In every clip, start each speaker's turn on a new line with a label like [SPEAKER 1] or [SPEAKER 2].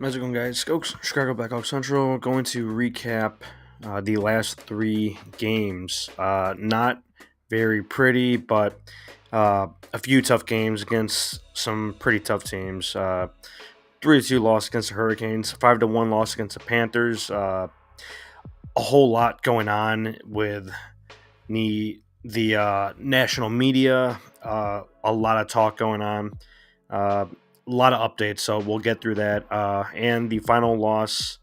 [SPEAKER 1] How's it going, guys? Skoks, Chicago Blackhawks Central, going to recap the last three games. Not very pretty, but a few tough games against some pretty tough teams. 3-2 loss against the Hurricanes, 5-1 loss against the Panthers. A whole lot going on with the national media. A lot of talk going on. A lot of updates, so we'll get through that. And the final loss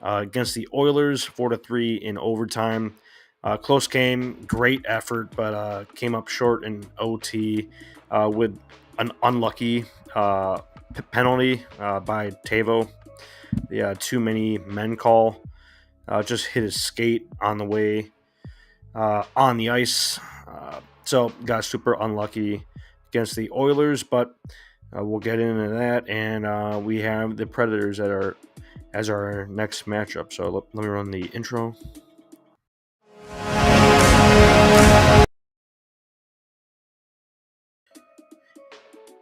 [SPEAKER 1] against the Oilers, 4-3 in overtime. Close game, great effort, but came up short in OT with an unlucky penalty by Tavo. The too many men call just hit his skate on the way on the ice. So got super unlucky against the Oilers, but we'll get into that. And we have the Predators as our next matchup. So let me run the intro.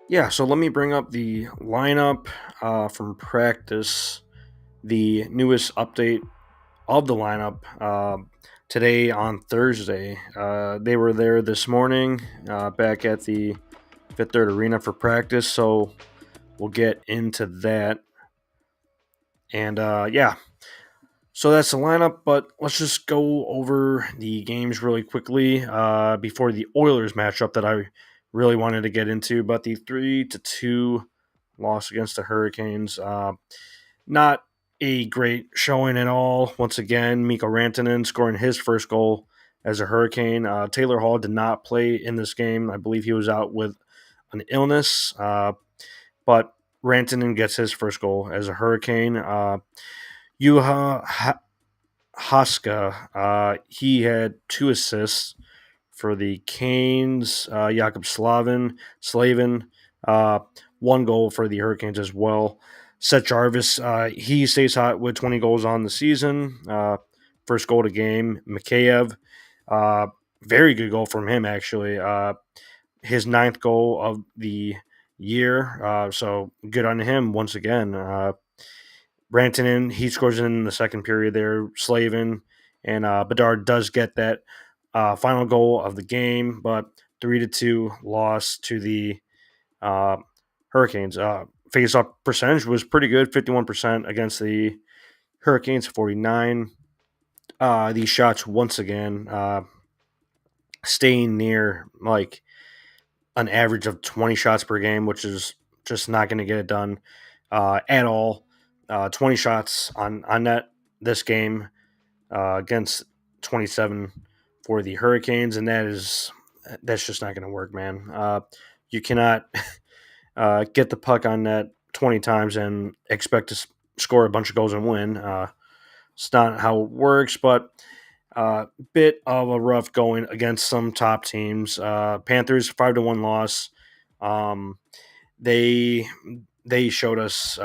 [SPEAKER 1] Yeah, so let me bring up the lineup from practice, the newest update of the lineup today on Thursday. They were there this morning back at the Fifth Third Arena for practice, so we'll get into that. And yeah, so that's the lineup, but let's just go over the games really quickly before the Oilers matchup that I really wanted to get into. But the 3-2 loss against the Hurricanes, not a great showing at all. Once again, Mikko Rantanen scoring his first goal as a Hurricane. Taylor Hall did not play in this game. I believe he was out with an illness, but Rantanen gets his first goal as a Hurricane. Juha Haska, he had 2 assists for the Canes. Jakob Slavin, 1 goal for the Hurricanes as well. Seth Jarvis, he stays hot with 20 goals on the season. First goal to game. Mikheyev, very good goal from him, actually. His 9th goal of the year. So good on him once again. Rantanen, he scores in the second period there. Slavin and Bedard does get that final goal of the game, but 3-2 loss to the Hurricanes. Face-off percentage was pretty good, 51% against the Hurricanes, 49. These shots once again staying near like an average of 20 shots per game, which is just not going to get it done at all. 20 shots on net this game against 27 for the Hurricanes, and that's just not going to work, man. You cannot get the puck on net 20 times and expect to score a bunch of goals and win. It's not how it works, but bit of a rough going against some top teams. Panthers 5-1 loss. They showed us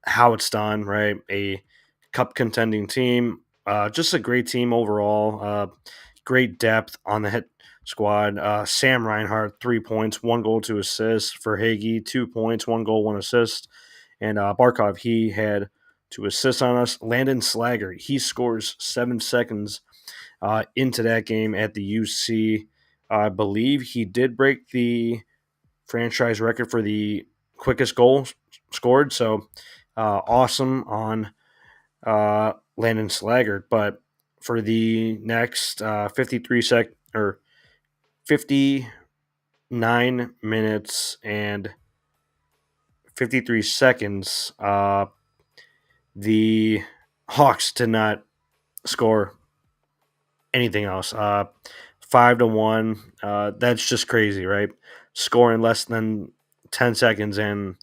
[SPEAKER 1] how it's done, right? A cup contending team, just a great team overall. Great depth on the hit squad. Sam Reinhart, 3 points, 1 goal, 2 assists. For Hagee, 2 points, 1 goal, 1 assist. And Barkov, he had 2 assists on us. Landon Slaggert, he scores 7 seconds into that game at the UC. I believe he did break the franchise record for the quickest goal scored. So awesome on Landon Slaggert. But for the next 59 minutes and 53 seconds, the Hawks did not score anything else. 5-1. That's just crazy, right? Scoring less than 10 seconds and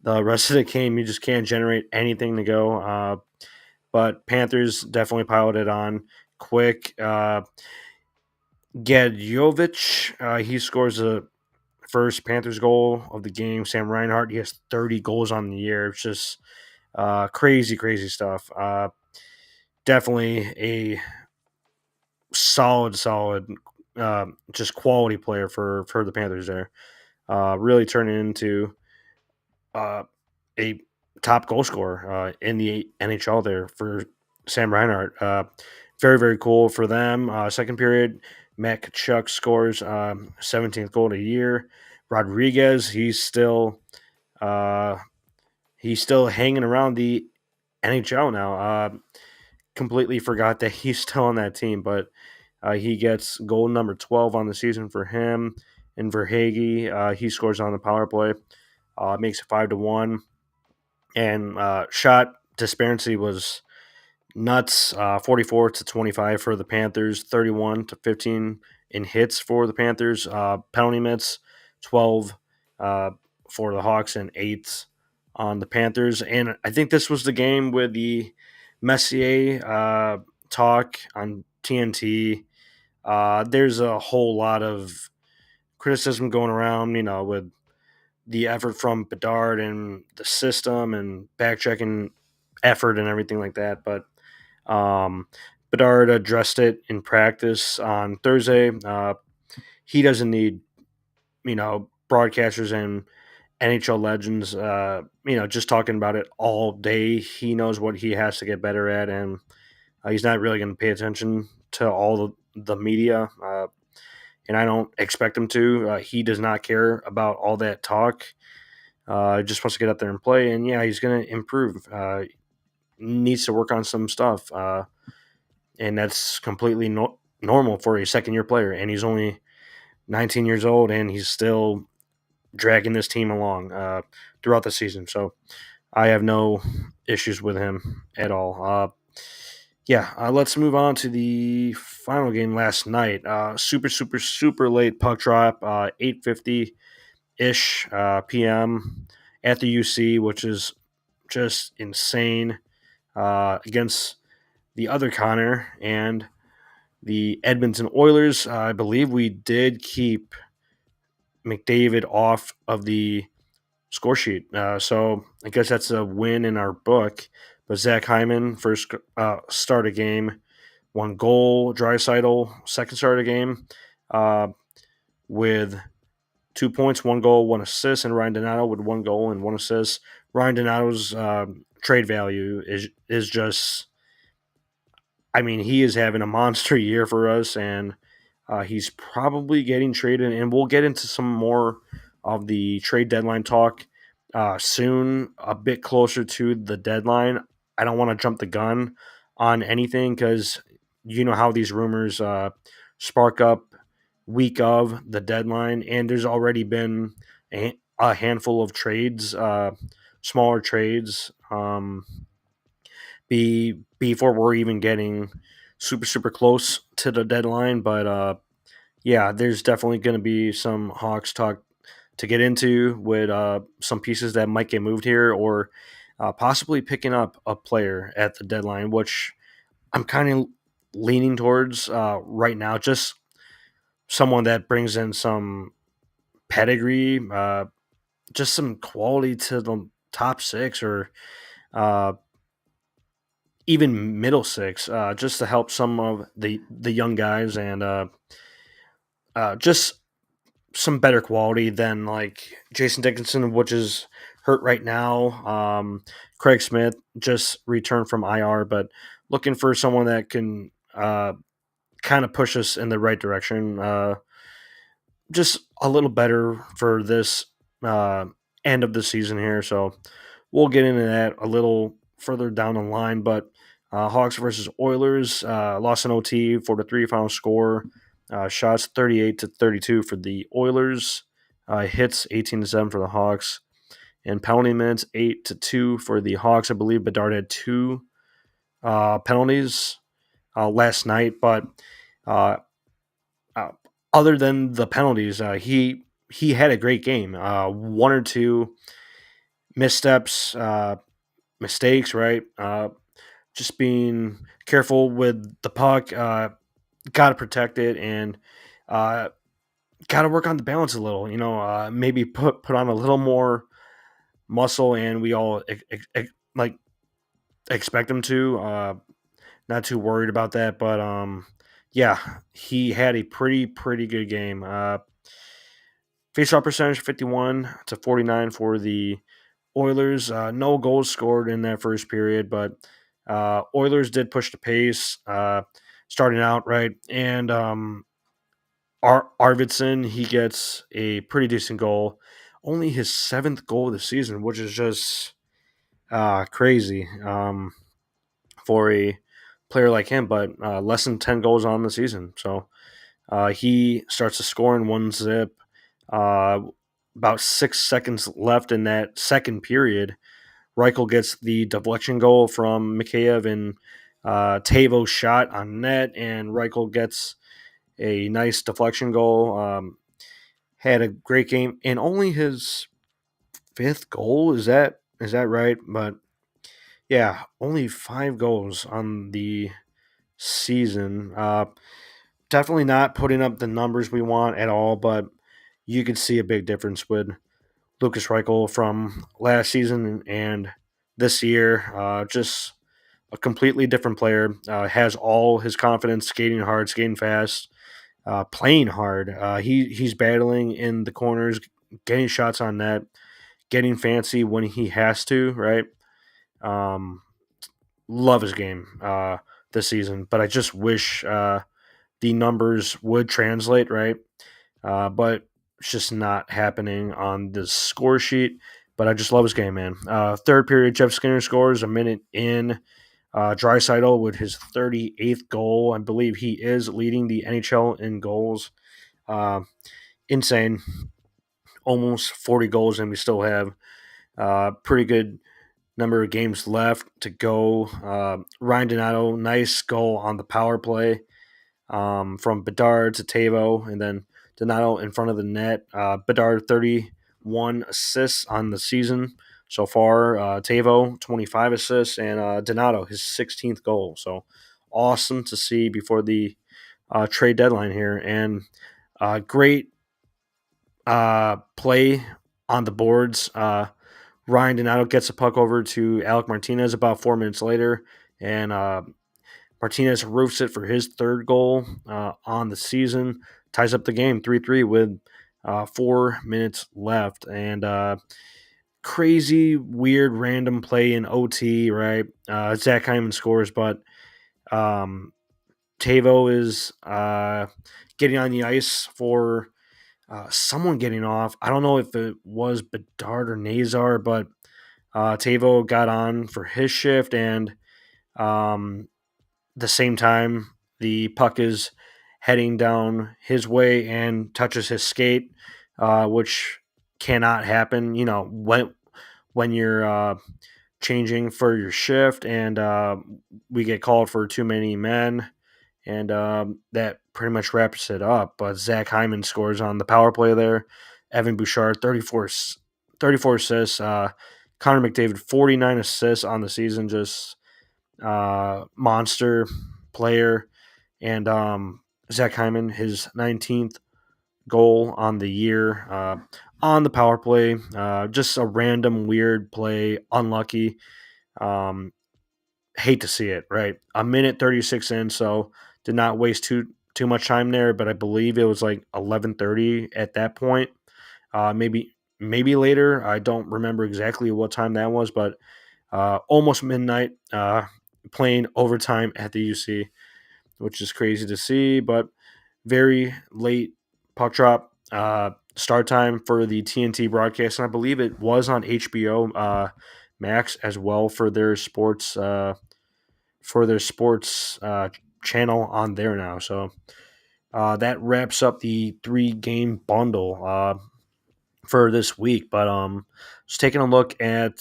[SPEAKER 1] the rest of the game, you just can't generate anything to go. But Panthers definitely piloted on quick. Gadjovic, he scores the first Panthers goal of the game. Sam Reinhart, he has 30 goals on the year. It's just crazy, crazy stuff. Definitely a solid, just quality player for the Panthers there. Really turning into a top goal scorer in the NHL there for Sam Reinhart. Very, very cool for them. Second period, Matt Kachuk scores 17th goal of the year. Rodriguez, uh, he's still hanging around the NHL now. Completely forgot that he's still on that team, but he gets goal number 12 on the season for him. And Verhage, he scores on the power play, makes it 5-1. And shot disparity was nuts. 44-25 for the Panthers, 31-15 in hits for the Panthers. Penalty minutes, 12 uh, for the Hawks and 8 on the Panthers. And I think this was the game with the Messier talk on TNT. There's a whole lot of criticism going around, with the effort from Bedard and the system and back checking effort and everything like that. But Bedard addressed it in practice on Thursday. He doesn't need, broadcasters and NHL legends, just talking about it all day. He knows what he has to get better at, and he's not really going to pay attention to all the media. And I don't expect him to. He does not care about all that talk. Just wants to get out there and play, and yeah, he's going to improve. Needs to work on some stuff, and that's completely normal for a second year player. And he's only 19 years old, and he's still dragging this team along throughout the season. So I have no issues with him at all. Let's move on to the final game last night. Super, super, super late puck drop, 8:50 ish p.m. at the UC, which is just insane against the other Connor and the Edmonton Oilers. I believe we did keep McDavid off of the score sheet. So I guess that's a win in our book. But Zach Hyman, first start of game, 1 goal. Draisaitl, second start of game, with 2 points, 1 goal, 1 assist, and Ryan Donato with 1 goal and 1 assist. Ryan Donato's trade value is just, I mean, he is having a monster year for us, and he's probably getting traded. And we'll get into some more of the trade deadline talk soon, a bit closer to the deadline. I don't want to jump the gun on anything because you know how these rumors spark up week of the deadline, and there's already been a handful of trades, smaller trades. Before we're even getting super super close to the deadline. But yeah, there's definitely going to be some Hawks talk to get into with some pieces that might get moved here, or possibly picking up a player at the deadline, which I'm kind of leaning towards right now. Just someone that brings in some pedigree, just some quality to the top six, or uh, even middle six, just to help some of the young guys, and just some better quality than like Jason Dickinson, which is hurt right now. Craig Smith just returned from IR, but looking for someone that can kind of push us in the right direction. Just a little better for this uh, end of the season here. So we'll get into that a little further down the line. But Hawks versus Oilers, lost in OT, 4-3 final score. Shots 38-32 for the Oilers. Hits 18-7 for the Hawks. And penalty minutes 8-2 for the Hawks. I believe Bedard had 2 penalties last night, but uh, uh, other than the penalties, he had a great game. 1 or 2 missteps, mistakes, right? Just being careful with the puck. Got to protect it, and uh, got to work on the balance a little. Maybe put on a little more muscle, and we all like expect him to. Not too worried about that, but yeah, he had a pretty good game. Face-off percentage 51-49 for the Oilers, no goals scored in that first period, but Oilers did push the pace starting out, right? And Arvidsson, he gets a pretty decent goal. Only his seventh goal of the season, which is just crazy for a player like him, but less than 10 goals on the season. So he starts to score in one zip. Uh, about 6 seconds left in that second period. Reichel gets the deflection goal from Mikheyev, and Tavo's shot on net, and Reichel gets a nice deflection goal. Had a great game, and only his fifth goal. Is that right? But yeah, only 5 goals on the season. Definitely not putting up the numbers we want at all, but you could see a big difference with Lucas Reichel from last season and this year. Just a completely different player. Has all his confidence, skating hard, skating fast, playing hard. He's battling in the corners, getting shots on net, getting fancy when he has to. Right. Um, love his game this season, but I just wish the numbers would translate. Right. But it's just not happening on the score sheet. But I just love his game, man. Third period, Jeff Skinner scores a minute in. Draisaitl with his 38th goal. I believe he is leading the NHL in goals. Uh, insane. Almost 40 goals, and we still have pretty good number of games left to go. Ryan Donato, nice goal on the power play from Bedard to Tavo, and then Donato in front of the net. Bedard 31 assists on the season so far. Tavo 25 assists, and Donato his 16th goal. So awesome to see before the trade deadline here, and great play on the boards. Ryan Donato gets a puck over to Alec Martinez about 4 minutes later, and Martinez roofs it for his third goal on the season, ties up the game 3-3 with 4 minutes left. And crazy, weird, random play in OT, right? Zach Hyman scores, but um, Tavo is getting on the ice for someone getting off. I don't know if it was Bedard or Nazar, but Tavo got on for his shift, and um, the same time, the puck is heading down his way and touches his skate, which cannot happen. You know, when you're changing for your shift, and we get called for too many men, and that pretty much wraps it up. But Zach Hyman scores on the power play there. Evan Bouchard, 34 assists. Connor McDavid, 49 assists on the season. Just monster player, and Zach Hyman, his 19th goal on the year on the power play. Just a random weird play, unlucky. Um, hate to see it. Right, a minute 36 in, so did not waste too much time there. But I believe it was like 11:30 at that point. Maybe later. I don't remember exactly what time that was, but almost midnight, playing overtime at the UC, which is crazy to see, but very late puck drop start time for the TNT broadcast, and I believe it was on HBO Max as well for their sports channel on there now. So that wraps up the 3-game bundle for this week. But just taking a look at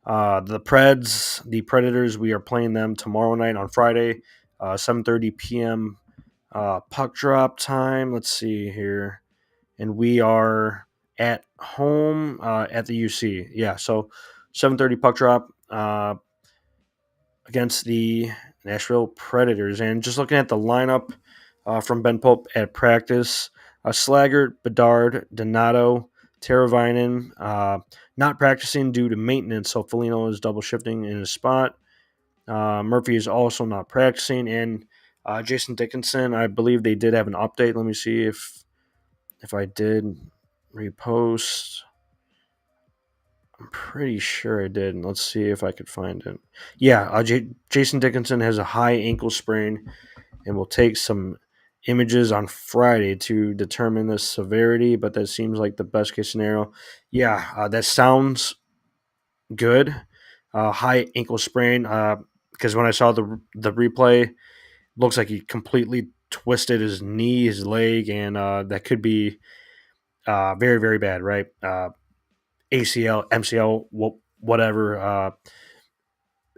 [SPEAKER 1] the Preds, the Predators, we are playing them tomorrow night on Friday, 7:30 p.m. Puck drop time. Let's see here, and we are at home at the UC. Yeah, so 7:30 puck drop against the Nashville Predators, and just looking at the lineup from Ben Pope at practice: Slaggert, Bedard, Donato, Teravainen, not practicing due to maintenance, so Foligno is double shifting in his spot. Murphy is also not practicing, and Jason Dickinson, I believe they did have an update. Let me see if I did repost. I'm pretty sure I did. Let's see if I could find it. Yeah, Jason Dickinson has a high ankle sprain, and we'll take some images on Friday to determine the severity. But that seems like the best case scenario. Yeah, that sounds good. High ankle sprain. Because when I saw the replay, looks like he completely twisted his knee, his leg, and that could be very, very bad, right? ACL, MCL, whatever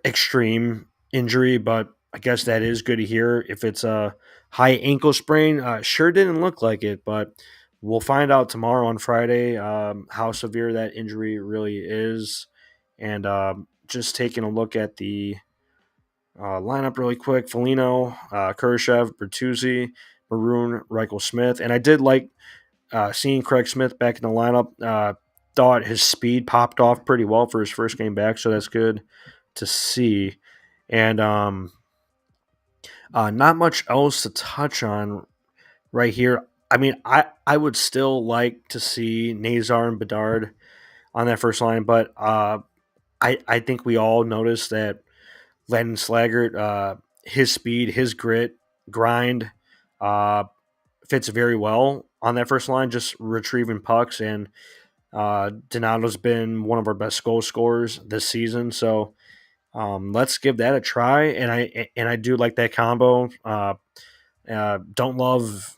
[SPEAKER 1] extreme injury, but I guess that is good to hear. If it's a high ankle sprain, sure didn't look like it, but we'll find out tomorrow on Friday how severe that injury really is. And just taking a look at the lineup really quick: Foligno, Kurashev, Bertuzzi, Maroon, Reichel Smith. And I did like seeing Craig Smith back in the lineup. Thought his speed popped off pretty well for his first game back, so that's good to see. And not much else to touch on right here. I mean, I would still like to see Nazar and Bedard on that first line, but I think we all noticed that Landon Slaggert, his speed, his grit, grind, uh, fits very well on that first line, just retrieving pucks. And Donato's been one of our best goal scorers this season, so let's give that a try. And I do like that combo. Don't love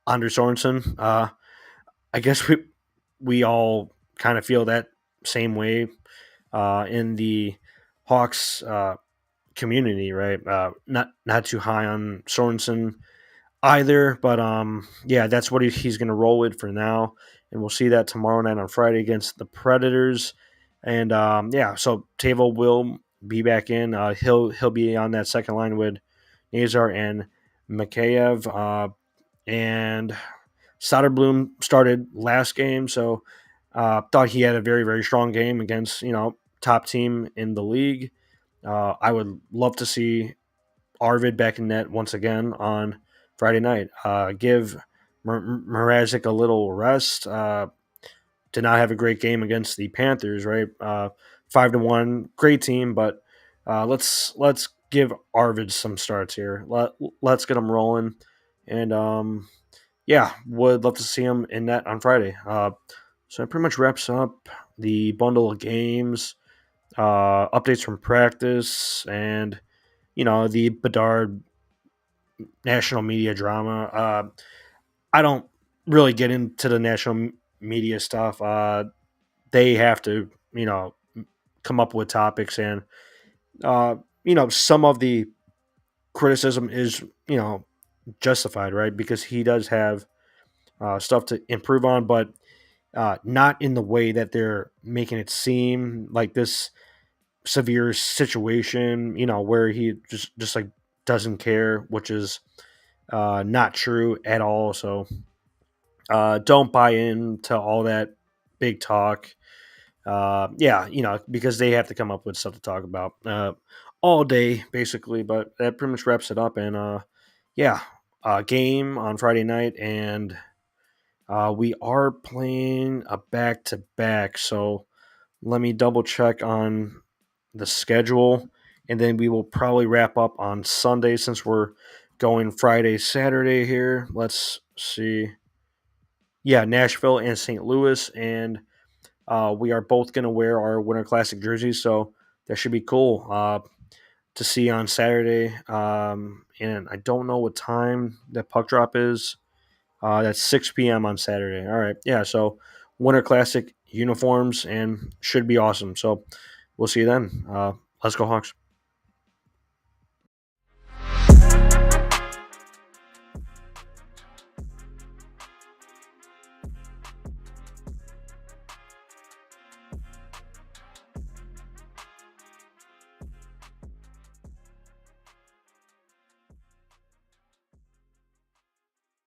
[SPEAKER 1] Anders Sorensen. I guess we all kind of feel that same way in the Hawks community, right? Not too high on Sorensen either, but yeah, that's what he's going to roll with for now, and we'll see that tomorrow night on Friday against the Predators. And yeah, so Tavo will be back in. He'll be on that second line with Nazar and Mikheyev, and Soderblom started last game, so thought he had a very, very strong game against top team in the league. I would love to see Arvid back in net once again on Friday night. Give Mrazek a little rest. Did not have a great game against the Panthers, right? 5-1, great team, but let's give Arvid some starts here. Let's get him rolling, and yeah, would love to see him in net on Friday. So that pretty much wraps up the bundle of games, updates from practice, and the Bedard national media drama. I don't really get into the national media stuff. They have to, come up with topics, and some of the criticism is, justified, right? Because he does have stuff to improve on, but not in the way that they're making it seem like this severe situation, where he just like doesn't care, which is not true at all. So don't buy into all that big talk. Yeah, because they have to come up with stuff to talk about all day, basically. But that pretty much wraps it up. And yeah, game on Friday night, and we are playing a back to back. So let me double check on the schedule, and then we will probably wrap up on Sunday since we're going Friday, Saturday here. Let's see. Yeah, Nashville and St. Louis, and we are both going to wear our Winter Classic jerseys, so that should be cool to see on Saturday. And I don't know what time that puck drop is. That's 6 p.m. on Saturday. All right, yeah. So Winter Classic uniforms and should be awesome. So we'll see you then. Let's go Hawks.